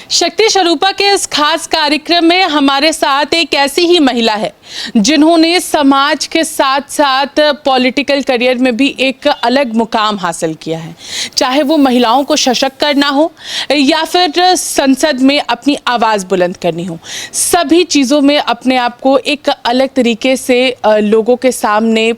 शक्ति स्वरूपा के इस खास कार्यक्रम में हमारे साथ एक ऐसी ही महिला है जिन्होंने समाज के साथ साथ पॉलिटिकल करियर में भी एक अलग मुकाम हासिल किया है। चाहे वो महिलाओं को सशक्त करना हो या फिर संसद में अपनी आवाज़ बुलंद करनी हो, सभी चीज़ों में अपने आप को एक अलग तरीके से लोगों के सामने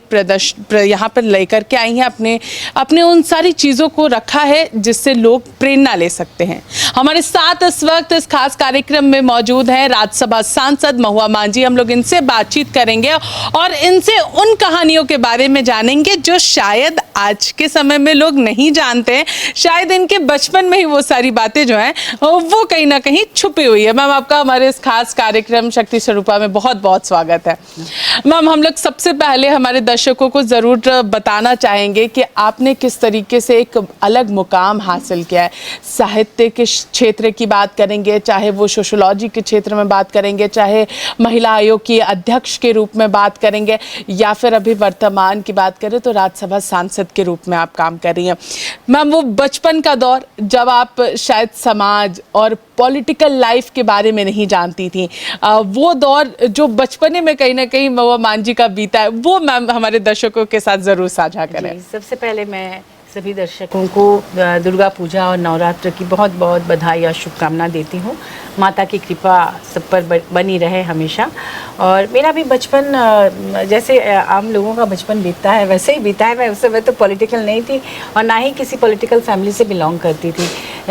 यहाँ पर लेकर के आई हैं। अपने उन सारी चीज़ों को रखा है जिससे लोग प्रेरणा ले सकते हैं। हमारे साथ इस वक्त इस खास कार्यक्रम में मौजूद हैं राज्यसभा सांसद महुआ मांझी। हम लोग इनसे बातचीत करेंगे और इनसे उन कहानियों के बारे में जानेंगे जो शायद आज के समय में लोग नहीं जानते हैं। शायद इनके बचपन में ही वो सारी बातें जो हैं वो कहीं ना कहीं छुपी हुई है। मैम, आपका हमारे इस खास कार्यक्रम शक्ति स्वरूपा में बहुत बहुत स्वागत है। मैम, हम लोग सबसे पहले हमारे दर्शकों को ज़रूर बताना चाहेंगे कि आपने किस तरीके से एक अलग मुकाम हासिल किया है। साहित्य के क्षेत्र की बात करेंगे, चाहे वो सोशोलॉजी के क्षेत्र में बात करेंगे, चाहे महिला आयोग की अध्यक्ष के रूप में बात करेंगे, या फिर अभी वर्तमान की बात करें तो राज्यसभा सांसद के रूप में आप काम कर रही हैं। मैम, वो बचपन का दौर जब आप शायद समाज और पॉलिटिकल लाइफ के बारे में नहीं जानती थी, वो दौर जो बचपने में कहीं ना कहीं महुआ मांझी का बीता है, वो मैम हमारे दर्शकों के साथ ज़रूर साझा करें। सबसे पहले मैं सभी दर्शकों को दुर्गा पूजा और नवरात्र की बहुत बहुत बधाई और शुभकामना देती हूँ। माता की कृपा सब पर बनी रहे हमेशा। और मेरा भी बचपन जैसे आम लोगों का बचपन बीतता है वैसे ही बीता है। मैं उस समय तो पॉलिटिकल नहीं थी और ना ही किसी पॉलिटिकल फैमिली से बिलोंग करती थी।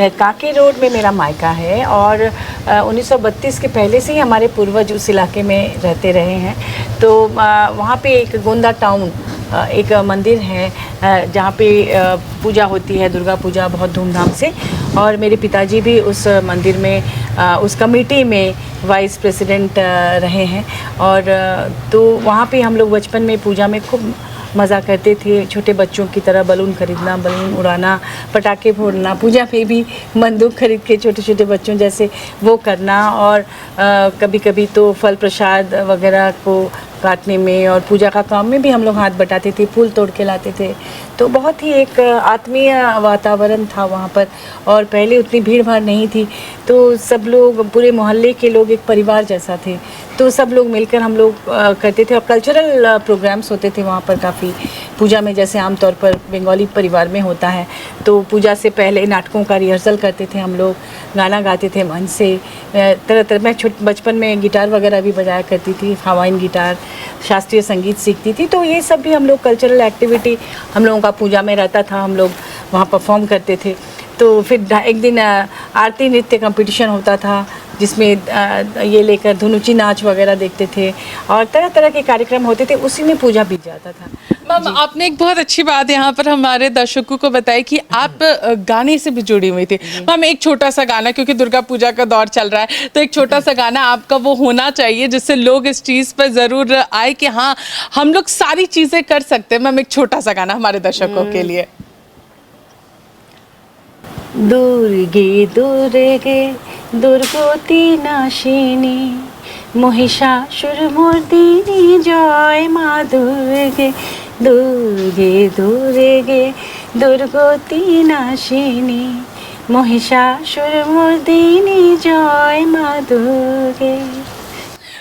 कांके रोड में मेरा मायका है और 1932 के पहले से ही हमारे पूर्वज उस इलाके में रहते रहे हैं। तो वहाँ पे एक गोंदा टाउन एक मंदिर है जहाँ पे पूजा होती है, दुर्गा पूजा बहुत धूमधाम से। और मेरे पिताजी भी उस मंदिर में उस कमेटी में वाइस प्रेसिडेंट रहे हैं। और तो वहाँ पे हम लोग बचपन में पूजा में खूब मज़ा करते थे। छोटे बच्चों की तरह बलून खरीदना, बलून उड़ाना, पटाखे फोड़ना, पूजा में भी बंदूक खरीद के छोटे छोटे बच्चों जैसे वो करना। और कभी कभी तो फल प्रसाद वगैरह को काटने में और पूजा का काम में भी हम लोग हाथ बटाते थे, फूल तोड़ के लाते थे। तो बहुत ही एक आत्मीय वातावरण था वहाँ पर। और पहले उतनी भीड़ भाड़ नहीं थी, तो सब लोग, पूरे मोहल्ले के लोग एक परिवार जैसा थे। तो सब लोग मिलकर हम लोग करते थे। और कल्चरल प्रोग्राम्स होते थे वहाँ पर काफ़ी। पूजा में जैसे आमतौर पर बंगाली परिवार में होता है, तो पूजा से पहले नाटकों का रिहर्सल करते थे हम लोग, गाना गाते थे मन से। तरह तरह मैं बचपन में गिटार वगैरह भी बजाया करती थी, हवाइन गिटार, शास्त्रीय संगीत सीखती थी। तो ये सब भी हम लोग कल्चरल एक्टिविटी हम लोगों का पूजा में रहता था। हम लोग वहाँ परफॉर्म करते थे। तो फिर एक दिन आरती नृत्य कंपटीशन होता था जिसमें ये लेकर धुनुची नाच वगैरह देखते थे और तरह तरह के कार्यक्रम होते थे। उसी में पूजा बीत जाता था। मैम, आपने एक बहुत अच्छी बात यहाँ पर हमारे दर्शकों को बताई कि आप गाने से भी जुड़ी हुई थी। मैम, एक छोटा सा गाना, क्योंकि दुर्गा पूजा का दौर चल रहा है, तो एक छोटा सा गाना आपका वो होना चाहिए जिससे लोग इस चीज़ पर ज़रूर आए कि हाँ, हम लोग सारी चीज़ें कर सकते हैं। मैम, एक छोटा सा गाना हमारे दर्शकों के लिए। दुर्गे दुर्गे दुर्गति नाशिनी महिषासुरमर्दिनी जय माँ दुर्गे। दुर्गे दुर्गे दुर्गति नाशिनी महिषासुरमर्दिनी जय माँ दुर्गे।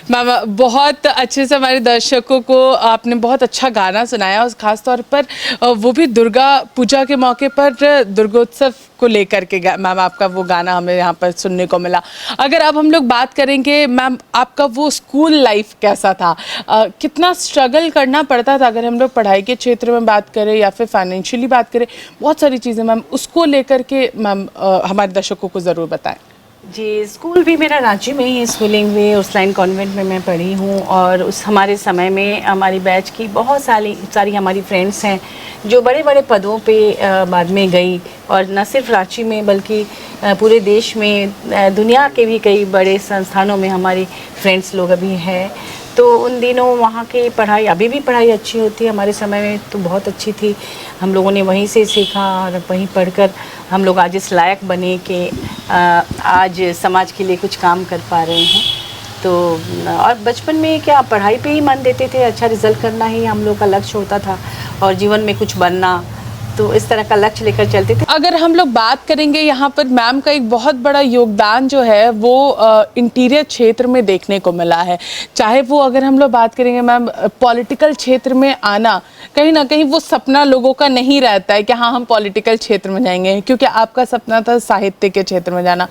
मैम, बहुत अच्छे से हमारे दर्शकों को आपने बहुत अच्छा गाना सुनाया, और ख़ास तौर पर वो भी दुर्गा पूजा के मौके पर दुर्गोत्सव को लेकर के। मैम, आपका वो गाना हमें यहाँ पर सुनने को मिला। अगर अब हम लोग बात करेंगे मैम, आपका वो स्कूल लाइफ कैसा था? कितना स्ट्रगल करना पड़ता था? अगर हम लोग पढ़ाई के क्षेत्र में बात करें या फिर फाइनेंशियली बात करें, बहुत सारी चीज़ें मैम, उसको लेकर के मैम हमारे दर्शकों को ज़रूर बताएं। जी, स्कूल भी मेरा रांची में ही स्कूलिंग हुई। उर्सुलाइन कॉन्वेंट में मैं पढ़ी हूँ। और उस हमारे समय में हमारी बैच की बहुत सारी हमारी फ्रेंड्स हैं जो बड़े बड़े पदों पे बाद में गई। और न सिर्फ रांची में बल्कि पूरे देश में, दुनिया के भी कई बड़े संस्थानों में हमारी फ्रेंड्स लोग अभी हैं। तो उन दिनों वहाँ की पढ़ाई, अभी भी पढ़ाई अच्छी होती है, हमारे समय में तो बहुत अच्छी थी। हम लोगों ने वहीं से सीखा और वहीं पढ़कर हम लोग आज इस लायक बने कि आज समाज के लिए कुछ काम कर पा रहे हैं। तो और बचपन में क्या पढ़ाई पे ही मन देते थे, अच्छा रिजल्ट करना ही हम लोग का लक्ष्य होता था और जीवन में कुछ बनना। तो इस तरह का लक्ष्य लेकर चलते थे। अगर हम लोग बात करेंगे यहाँ पर मैम का एक बहुत बड़ा योगदान जो है वो इंटीरियर क्षेत्र में देखने को मिला है। चाहे वो अगर हम लोग बात करेंगे मैम पॉलिटिकल क्षेत्र में आना, कहीं ना कहीं वो सपना लोगों का नहीं रहता है कि हाँ हम पॉलिटिकल क्षेत्र में जाएंगे, क्योंकि आपका सपना था साहित्य के क्षेत्र में जाना।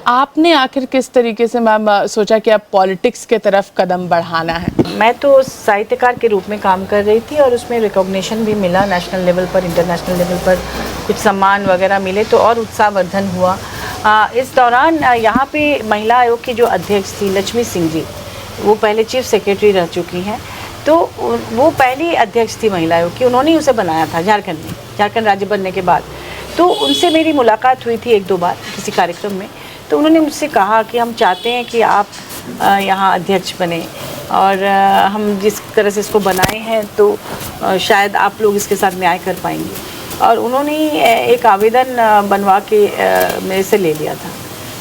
आपने आखिर किस तरीके से मैम सोचा कि आप पॉलिटिक्स के तरफ कदम बढ़ाना है? मैं तो साहित्यकार के रूप में काम कर रही थी और उसमें रिकॉग्निशन भी मिला नेशनल लेवल पर, इंटरनेशनल लेवल पर कुछ सम्मान वगैरह मिले, तो और उत्साहवर्धन हुआ। इस दौरान यहाँ पे महिला आयोग की जो अध्यक्ष थी लक्ष्मी सिंह जी, वो पहले चीफ सेक्रेटरी रह चुकी हैं, तो वो पहली अध्यक्ष थी महिला आयोग की। उन्होंने उसे बनाया था झारखंड में, झारखंड राज्य बनने के बाद। तो उनसे मेरी मुलाकात हुई थी एक दो बार किसी कार्यक्रम में। तो उन्होंने मुझसे कहा कि हम चाहते हैं कि आप यहाँ अध्यक्ष बने, और हम जिस तरह से इसको बनाए हैं तो शायद आप लोग इसके साथ न्याय कर पाएंगे। और उन्होंने एक आवेदन बनवा के मेरे से ले लिया था,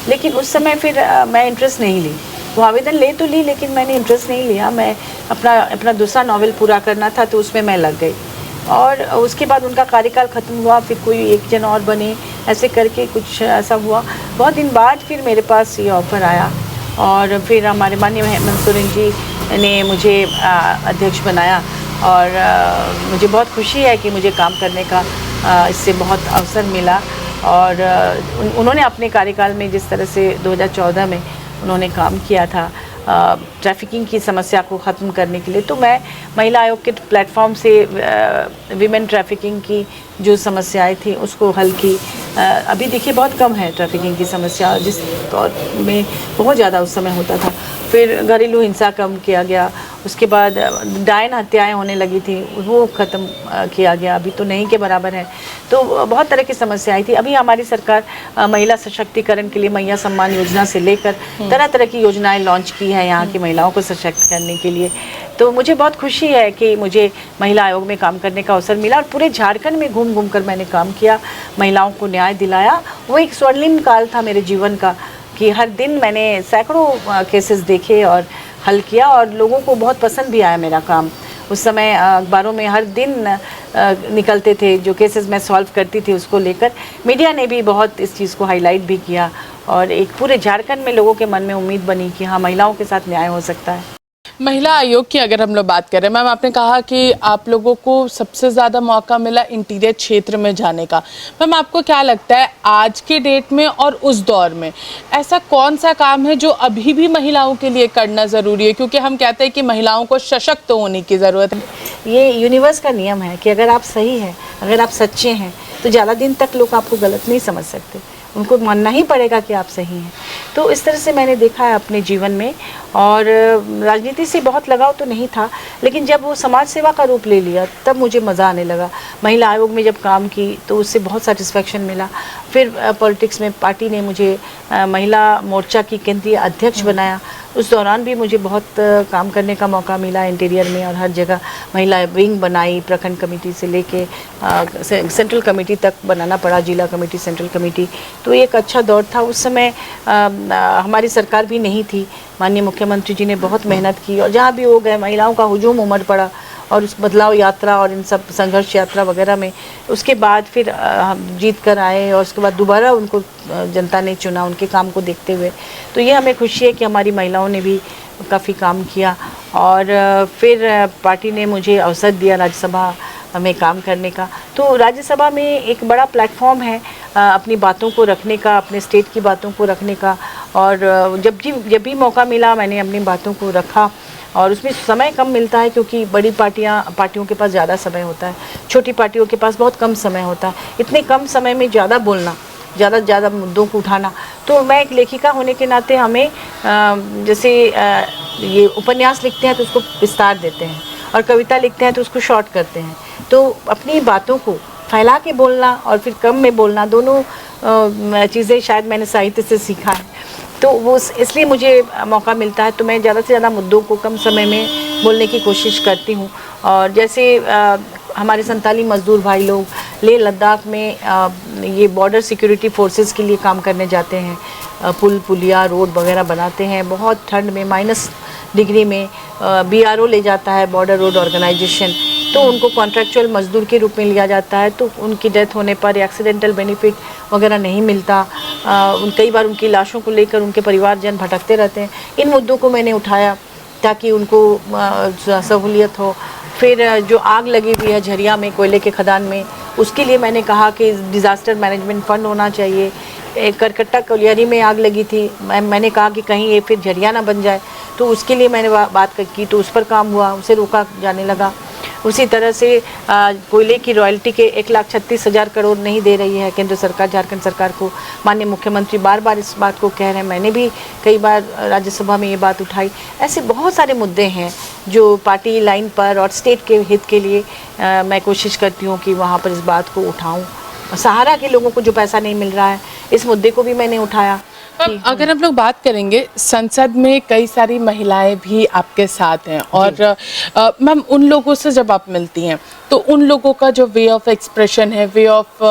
लेकिन उस समय फिर मैं इंटरेस्ट नहीं ली। वो आवेदन ले तो ली, लेकिन मैंने इंटरेस्ट नहीं लिया। मैं अपना दूसरा नॉवेल पूरा करना था, तो उसमें मैं लग गई। और उसके बाद उनका कार्यकाल ख़त्म हुआ, फिर कोई एक जन और बने, ऐसे करके कुछ ऐसा हुआ। बहुत दिन बाद फिर मेरे पास ये ऑफ़र आया, और फिर हमारे माननीय हेमंत सोरेन जी ने मुझे अध्यक्ष बनाया। और मुझे बहुत खुशी है कि मुझे काम करने का इससे बहुत अवसर मिला। और उन्होंने अपने कार्यकाल में जिस तरह से 2014 में उन्होंने काम किया था ट्रैफिकिंग की समस्या को ख़त्म करने के लिए, तो मैं महिला आयोग के प्लेटफॉर्म से विमेन ट्रैफिकिंग की जो समस्याएं थी उसको हल की। अभी देखिए बहुत कम है ट्रैफिकिंग की समस्या, जिस दौर में बहुत ज़्यादा उस समय होता था। फिर घरेलू हिंसा कम किया गया, उसके बाद डायन हत्याएं होने लगी थी, वो ख़त्म किया गया, अभी तो नहीं के बराबर है। तो बहुत तरह की समस्याएं थी। अभी हमारी सरकार महिला सशक्तिकरण के लिए मैया सम्मान योजना से लेकर तरह तरह की योजनाएं लॉन्च की हैं यहाँ की महिलाओं को सशक्त करने के लिए। तो मुझे बहुत खुशी है कि मुझे महिला आयोग में काम करने का अवसर मिला, और पूरे झारखंड में घूम घूम कर मैंने काम किया, महिलाओं को न्याय दिलाया। वो एक स्वर्णिम काल था मेरे जीवन का कि हर दिन मैंने सैकड़ों केसेस देखे और हल किया, और लोगों को बहुत पसंद भी आया मेरा काम। उस समय अखबारों में हर दिन निकलते थे जो केसेस मैं सॉल्व करती थी, उसको लेकर मीडिया ने भी बहुत इस चीज़ को हाईलाइट भी किया, और एक पूरे झारखंड में लोगों के मन में उम्मीद बनी कि हाँ महिलाओं के साथ न्याय हो सकता है। महिला आयोग की अगर हम लोग बात करें मैम, आपने कहा कि आप लोगों को सबसे ज़्यादा मौका मिला इंटीरियर क्षेत्र में जाने का। मैम आपको क्या लगता है आज के डेट में और उस दौर में ऐसा कौन सा काम है जो अभी भी महिलाओं के लिए करना ज़रूरी है? क्योंकि हम कहते हैं कि महिलाओं को सशक्त होने की ज़रूरत है। ये यूनिवर्स का नियम है कि अगर आप सही हैं, अगर आप सच्चे हैं, तो ज़्यादा दिन तक लोग आपको गलत नहीं समझ सकते, उनको मानना ही पड़ेगा कि आप सही हैं। तो इस तरह से मैंने देखा है अपने जीवन में। और राजनीति से बहुत लगाव तो नहीं था, लेकिन जब वो समाज सेवा का रूप ले लिया तब मुझे मज़ा आने लगा। महिला आयोग में जब काम की तो उससे बहुत सेटिस्फेक्शन मिला। फिर पॉलिटिक्स में पार्टी ने मुझे महिला मोर्चा की केंद्रीय अध्यक्ष बनाया। उस दौरान भी मुझे बहुत काम करने का मौका मिला इंटीरियर में, और हर जगह महिला विंग बनाई, प्रखंड कमेटी से लेके सेंट्रल कमेटी तक बनाना पड़ा, जिला कमेटी, सेंट्रल कमेटी। तो एक अच्छा दौर था। उस समय हमारी सरकार भी नहीं थी, माननीय मुख्यमंत्री जी ने बहुत मेहनत की, और जहाँ भी वो गए महिलाओं का हुजूम उमड़ पड़ा, और उस बदलाव यात्रा और इन सब संघर्ष यात्रा वगैरह में उसके बाद फिर हम जीत कर आए, और उसके बाद दोबारा उनको जनता ने चुना उनके काम को देखते हुए। तो ये हमें खुशी है कि हमारी महिलाओं ने भी काफ़ी काम किया। और फिर पार्टी ने मुझे अवसर दिया राज्यसभा में काम करने का। तो राज्यसभा में एक बड़ा प्लेटफॉर्म है अपनी बातों को रखने का, अपने स्टेट की बातों को रखने का। और जब भी मौका मिला मैंने अपनी बातों को रखा, और उसमें समय कम मिलता है क्योंकि बड़ी पार्टियों के पास ज़्यादा समय होता है, छोटी पार्टियों के पास बहुत कम समय होता है। इतने कम समय में ज़्यादा बोलना, ज़्यादा से ज़्यादा मुद्दों को उठाना, तो मैं एक लेखिका होने के नाते हमें जैसे ये उपन्यास लिखते हैं तो उसको विस्तार देते हैं, और कविता लिखते हैं तो उसको शॉर्ट करते हैं। तो अपनी बातों को फैला के बोलना और फिर कम में बोलना, दोनों चीज़ें शायद मैंने साहित्य से सीखा है। तो वो इसलिए मुझे मौका मिलता है तो मैं ज़्यादा से ज़्यादा मुद्दों को कम समय में बोलने की कोशिश करती हूँ। और जैसे हमारे संताली मजदूर भाई लोग लेह लद्दाख में ये बॉर्डर सिक्योरिटी फोर्सेस के लिए काम करने जाते हैं, पुल पुलिया रोड वगैरह बनाते हैं, बहुत ठंड में -डिग्री में BRO ले जाता है, बॉर्डर रोड ऑर्गेनाइजेशन। तो उनको कॉन्ट्रैक्चुअल मजदूर के रूप में लिया जाता है, तो उनकी डेथ होने पर एक्सीडेंटल बेनिफिट वगैरह नहीं मिलता। कई बार उनकी लाशों को लेकर उनके परिवारजन भटकते रहते हैं। इन मुद्दों को मैंने उठाया ताकि उनको सहूलियत हो। फिर जो आग लगी हुई है झरिया में, कोयले के खदान में, उसके लिए मैंने कहा कि डिज़ास्टर मैनेजमेंट फ़ंड होना चाहिए। एक करकट्टा कोलियारी में आग लगी थी, मैंने कहा कि कहीं ये फिर झरिया ना बन जाए, तो उसके लिए मैंने बात की, तो उस पर काम हुआ, उसे रोका जाने लगा। उसी तरह से कोयले की रॉयल्टी के 1,36,000 करोड़ नहीं दे रही है केंद्र सरकार झारखंड सरकार को। माननीय मुख्यमंत्री बार बार इस बात को कह रहे हैं, मैंने भी कई बार राज्यसभा में ये बात उठाई। ऐसे बहुत सारे मुद्दे हैं जो पार्टी लाइन पर और स्टेट के हित के लिए मैं कोशिश करती हूँ कि वहाँ पर इस बात को उठाऊँ। सहारा के लोगों को जो पैसा नहीं मिल रहा है, इस मुद्दे को भी मैंने उठाया। अगर हम लोग बात करेंगे, संसद में कई सारी महिलाएं भी आपके साथ हैं और मैम उन लोगों से जब आप मिलती हैं तो उन लोगों का जो वे ऑफ एक्सप्रेशन है, वे ऑफ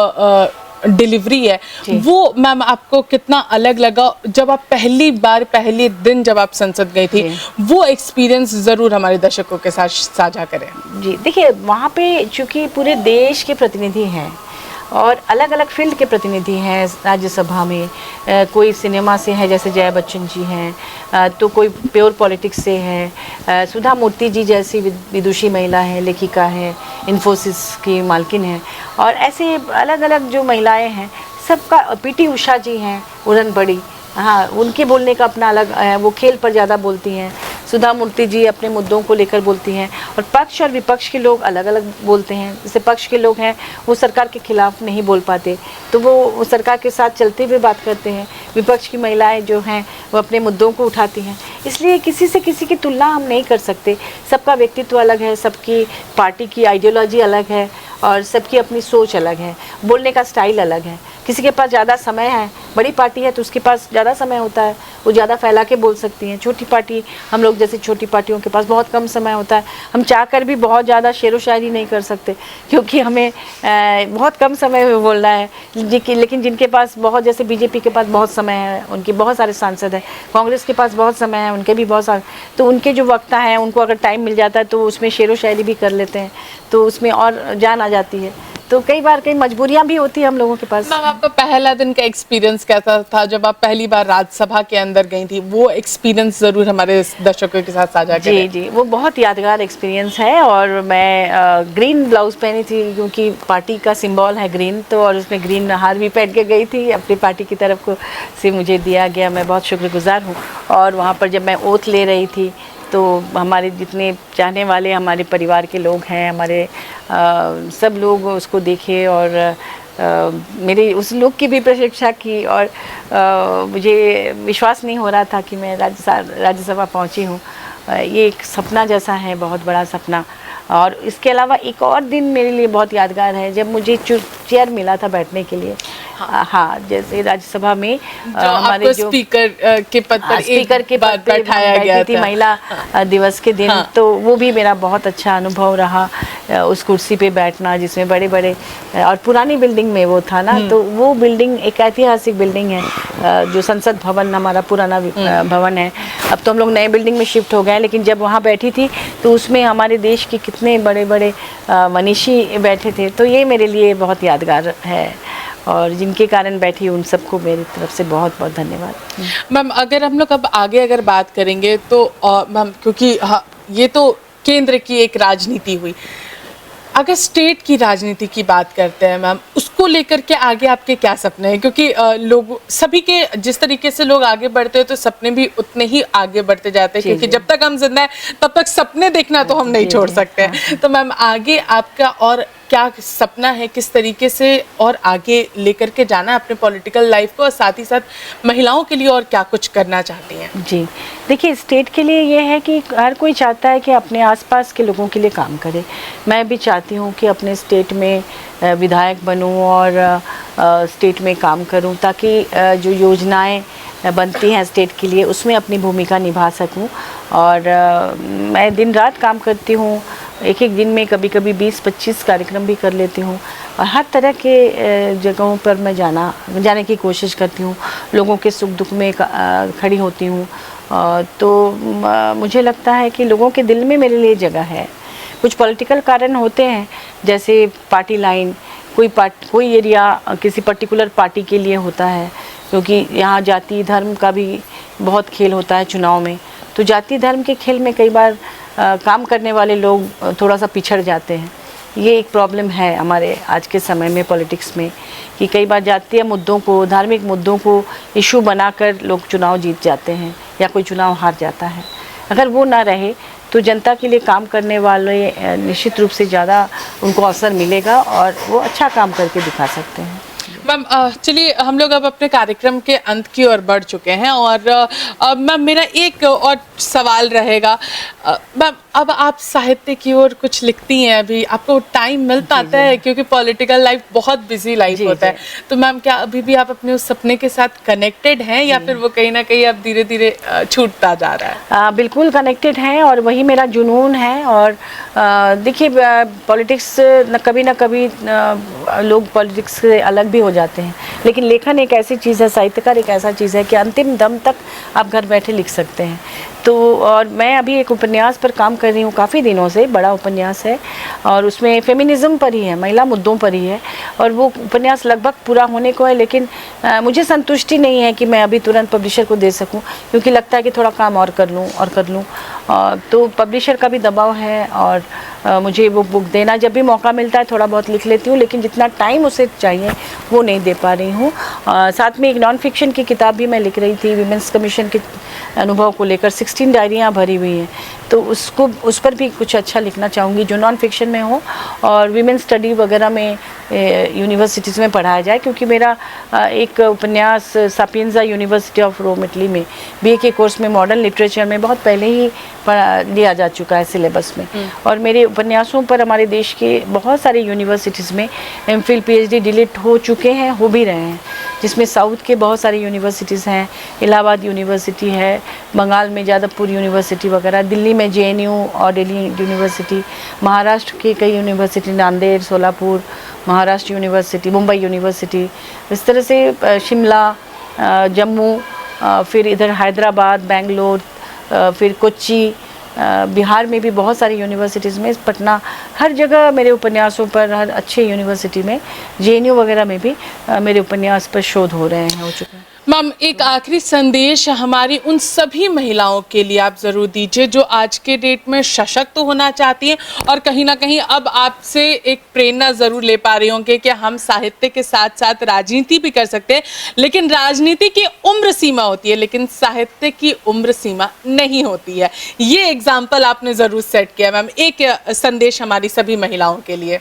डिलीवरी है, वो मैम आपको कितना अलग लगा जब आप पहली बार पहले दिन जब आप संसद गई थी? वो एक्सपीरियंस ज़रूर हमारे दर्शकों के साथ साझा करें। जी देखिए, वहाँ पे चूँकि पूरे देश के प्रतिनिधि हैं और अलग अलग फील्ड के प्रतिनिधि हैं राज्यसभा में, कोई सिनेमा से है जैसे जया बच्चन जी हैं, तो कोई प्योर पॉलिटिक्स से है, सुधा मूर्ति जी जैसी विदुषी महिला है, लेखिका है, इन्फोसिस की मालकिन है, और ऐसे अलग अलग जो महिलाएं हैं सबका, पीटी उषा जी हैं उड़न बड़ी, हाँ उनके बोलने का अपना अलग है, वो खेल पर ज़्यादा बोलती हैं। सुधा मूर्ति जी अपने मुद्दों को लेकर बोलती हैं, और पक्ष और विपक्ष के लोग अलग अलग बोलते हैं। जैसे पक्ष के लोग हैं वो सरकार के खिलाफ नहीं बोल पाते, तो वो सरकार के साथ चलते हुए बात करते हैं। विपक्ष की महिलाएं जो हैं वो अपने मुद्दों को उठाती हैं। इसलिए किसी से किसी की तुलना हम नहीं कर सकते। सबका व्यक्तित्व अलग है, सबकी पार्टी की आइडियोलॉजी अलग है और सबकी अपनी सोच अलग है, बोलने का स्टाइल अलग है। किसी के पास ज़्यादा समय है, बड़ी पार्टी है तो उसके पास ज़्यादा समय होता है, वो ज़्यादा फैला के बोल सकती हैं। छोटी पार्टी, हम लोग जैसे छोटी पार्टियों के पास बहुत कम समय होता है, हम चाहकर भी बहुत ज़्यादा शेरो शायरी नहीं कर सकते क्योंकि हमें बहुत कम समय में बोलना है। लेकिन जिनके पास बहुत, जैसे बीजेपी के पास बहुत समय है, उनके बहुत सारे सांसद हैं, कांग्रेस के पास बहुत समय है, उनके भी बहुत सारे, तो उनके जो वक्ता हैं उनको अगर टाइम मिल जाता है तो उसमें शेरो शायरी भी कर लेते हैं, तो उसमें और जान आ जाती है। तो कई बार कई मजबूरियां भी होती है हम लोगों के पास। मैम आपका पहला दिन का एक्सपीरियंस कैसा था जब आप पहली बार राज्यसभा के अंदर गई थी? वो एक्सपीरियंस जरूर हमारे दर्शकों के साथ साझा करें। जी जी, वो बहुत यादगार एक्सपीरियंस है। और मैं ग्रीन ब्लाउज पहनी थी क्योंकि पार्टी का सिंबल है ग्रीन, तो और उसमें ग्रीन हार भी पहन के गई थी, अपनी पार्टी की तरफ को से मुझे दिया गया, मैं बहुत शुक्रगुजार हूँ। और वहाँ पर जब मैं ओथ ले रही थी तो हमारे जितने चाहने वाले हमारे परिवार के लोग हैं, हमारे सब लोग उसको देखे और मेरे उस लोग की भी प्रशंसा की, और मुझे विश्वास नहीं हो रहा था कि मैं राज्यसभा पहुंची हूँ। ये एक सपना जैसा है, बहुत बड़ा सपना। और इसके अलावा एक और दिन मेरे लिए बहुत यादगार है जब मुझे चेयर मिला था बैठने के लिए। हाँ, जैसे राज्यसभा में हमारे जो स्पीकर के पद पर स्पीकर के पद पर बैठाया गया थी महिला दिवस के दिन, तो वो भी मेरा बहुत अच्छा अनुभव रहा, उस कुर्सी पे बैठना जिसमें बड़े बड़े, और पुरानी बिल्डिंग में वो था ना, तो वो बिल्डिंग एक ऐतिहासिक बिल्डिंग है, जो संसद भवन हमारा पुराना भवन है। अब तो हम लोग नए बिल्डिंग में शिफ्ट हो गए, लेकिन जब वहाँ बैठी थी तो उसमें हमारे देश के कितने बड़े बड़े मनीषी बैठे थे, तो ये मेरे लिए बहुत यादगार है। और जिनके कारण बैठी उन सबको मेरी तरफ से बहुत बहुत धन्यवाद। मैम अगर हम लोग अब आगे अगर बात करेंगे तो मैम, क्योंकि ये तो केंद्र की एक राजनीति हुई, अगर स्टेट की राजनीति की बात करते हैं मैम, उसको लेकर के आगे आपके क्या सपने हैं? क्योंकि लोग सभी के जिस तरीके से लोग आगे बढ़ते हैं तो सपने भी उतने ही आगे बढ़ते जाते हैं, क्योंकि जब तक हम जिंदा हैं तब तक सपने देखना तो हम नहीं छोड़ सकते हैं। तो मैम आगे आपका और क्या सपना है, किस तरीके से और आगे लेकर के जाना है अपने पॉलिटिकल लाइफ को, और साथ ही साथ महिलाओं के लिए और क्या कुछ करना चाहती हैं? जी देखिए, स्टेट के लिए ये है कि हर कोई चाहता है कि अपने आसपास के लोगों के लिए काम करे। मैं भी चाहती हूँ कि अपने स्टेट में विधायक बनूँ और स्टेट में काम करूँ, ताकि जो योजनाएं बनती हैं स्टेट के लिए उसमें अपनी भूमिका निभा सकूं। और मैं दिन रात काम करती हूँ, एक एक दिन में कभी कभी 20-25 कार्यक्रम भी कर लेती हूँ, और हर तरह के जगहों पर मैं जाने की कोशिश करती हूँ, लोगों के सुख दुख में खड़ी होती हूँ। तो मुझे लगता है कि लोगों के दिल में मेरे लिए जगह है। कुछ पॉलिटिकल कारण होते हैं, जैसे पार्टी लाइन, कोई एरिया किसी पर्टिकुलर पार्टी के लिए होता है, क्योंकि यहाँ जाति धर्म का भी बहुत खेल होता है चुनाव में। तो जाति धर्म के खेल में कई बार काम करने वाले लोग थोड़ा सा पिछड़ जाते हैं। ये एक प्रॉब्लम है हमारे आज के समय में पॉलिटिक्स में, कि कई बार जातीय मुद्दों को, धार्मिक मुद्दों को इशू बनाकर लोग चुनाव जीत जाते हैं या कोई चुनाव हार जाता है। अगर वो ना रहे तो जनता के लिए काम करने वाले निश्चित रूप से ज़्यादा उनको अवसर मिलेगा और वो अच्छा काम करके दिखा सकते हैं। मैम चलिए, हम लोग अब अपने कार्यक्रम के अंत की ओर बढ़ चुके हैं और मैम मेरा एक और सवाल रहेगा। मैम अब आप साहित्य की ओर कुछ लिखती हैं, अभी आपको टाइम मिल पाता है? क्योंकि पॉलिटिकल लाइफ बहुत बिजी लाइफ होता है, तो मैम क्या अभी भी आप अपने उस सपने के साथ कनेक्टेड हैं या फिर वो कहीं ना कहीं अब धीरे धीरे छूटता जा रहा है? बिल्कुल कनेक्टेड हैं और वही मेरा जुनून है। और देखिए, पॉलिटिक्स कभी ना कभी लोग पॉलिटिक्स से अलग भी हो जाते हैं, लेकिन लेखन एक ऐसी चीज़ है, साहित्यकार एक ऐसा चीज़ है कि अंतिम दम तक आप घर बैठे लिख सकते हैं। तो और मैं अभी एक उपन्यास पर काम कर रही हूँ काफ़ी दिनों से, बड़ा उपन्यास है और उसमें फेमिनिज़्म पर ही है, महिला मुद्दों पर ही है, और वो उपन्यास लगभग पूरा होने को है। लेकिन मुझे संतुष्टि नहीं है कि मैं अभी तुरंत पब्लिशर को दे सकूं, क्योंकि लगता है कि थोड़ा काम और कर लूं। तो पब्लिशर का भी दबाव है और मुझे वो बुक देना, जब भी मौका मिलता है थोड़ा बहुत लिख लेती हूँ, लेकिन जितना टाइम उसे चाहिए वो नहीं दे पा रही हूँ। साथ में एक नॉन फिक्शन की किताब भी मैं लिख रही थी, वीमेंस कमीशन के अनुभव को लेकर 16 डायरियाँ भरी हुई हैं, तो उस पर भी कुछ अच्छा लिखना चाहूँगी जो नॉन फिक्शन में हो और वीमेन स्टडी वगैरह में यूनिवर्सिटीज़ में पढ़ाया जाए। क्योंकि मेरा एक उपन्यास सापियंजा यूनिवर्सिटी ऑफ रोम इटली में BA के कोर्स में मॉडर्न लिटरेचर में बहुत पहले ही लिया जा चुका है सिलेबस में, और मेरे उपन्यासों पर हमारे देश के बहुत सारे यूनिवर्सिटीज़ में MPhil PhD डिलीट हो चुके हैं, हो भी रहे हैं, जिसमें साउथ के बहुत सारी यूनिवर्सिटीज़ हैं, इलाहाबाद यूनिवर्सिटी है, बंगाल में जादवपुर यूनिवर्सिटी वगैरह, दिल्ली में JNU और दिल्ली यूनिवर्सिटी, महाराष्ट्र के कई university, Nanded, Solapur, Maharashtra university, Mumbai university, इस तरह से शिमला, जम्मू, फिर इधर हैदराबाद, बेंगलोर, फिर कोच्चि, बिहार में भी बहुत सारी यूनिवर्सिटीज़ में, पटना, हर जगह मेरे उपन्यासों पर, हर अच्छे यूनिवर्सिटी में, JNU वगैरह में भी मेरे उपन्यास पर शोध हो चुके हैं। मैम एक आखिरी संदेश हमारी उन सभी महिलाओं के लिए आप ज़रूर दीजिए जो आज के डेट में सशक्त होना चाहती हैं और कहीं ना कहीं अब आपसे एक प्रेरणा ज़रूर ले पा रही होंगे कि हम साहित्य के साथ साथ राजनीति भी कर सकते हैं, लेकिन राजनीति की उम्र सीमा होती है, लेकिन साहित्य की उम्र सीमा नहीं होती है। ये एग्जाम्पल आपने ज़रूर सेट किया। मैम एक संदेश हमारी सभी महिलाओं के लिए।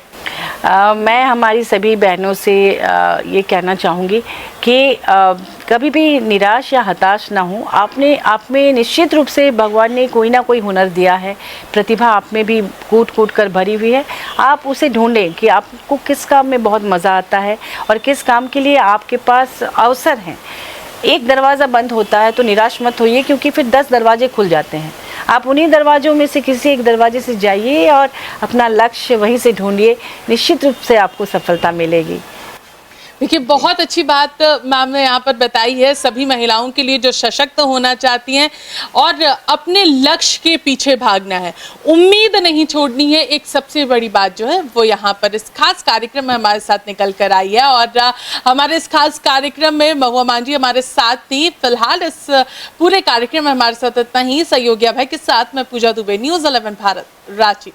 मैं हमारी सभी बहनों से ये कहना चाहूँगी कि कभी भी निराश या हताश ना हो। आप में निश्चित रूप से भगवान ने कोई ना कोई हुनर दिया है, प्रतिभा आप में भी कूट कर भरी हुई है। आप उसे ढूंढें कि आपको किस काम में बहुत मज़ा आता है और किस काम के लिए आपके पास अवसर हैं। एक दरवाज़ा बंद होता है तो निराश मत होइए, क्योंकि फिर 10 दरवाजे खुल जाते हैं। आप उन्हीं दरवाज़ों में से किसी एक दरवाजे से जाइए और अपना लक्ष्य वहीं से ढूंढिए, निश्चित रूप से आपको सफलता मिलेगी। देखिए बहुत अच्छी बात मैम ने यहाँ पर बताई है सभी महिलाओं के लिए जो सशक्त होना चाहती हैं और अपने लक्ष्य के पीछे भागना है, उम्मीद नहीं छोड़नी है। एक सबसे बड़ी बात जो है वो यहाँ पर इस खास कार्यक्रम में हमारे साथ निकल कर आई है और हमारे इस खास कार्यक्रम में महुआ मांझी हमारे साथ थी। फिलहाल इस पूरे कार्यक्रम में हमारे साथ इतना ही। सहयोगी भाई के साथ मैं Puja Dubey, News 11 Bharat, Ranchi.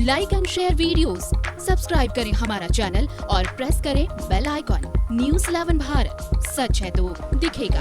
Like and share videos, subscribe करें हमारा चैनल और प्रेस करें बेल आइकॉन। News 11 भारत, सच है तो दिखेगा।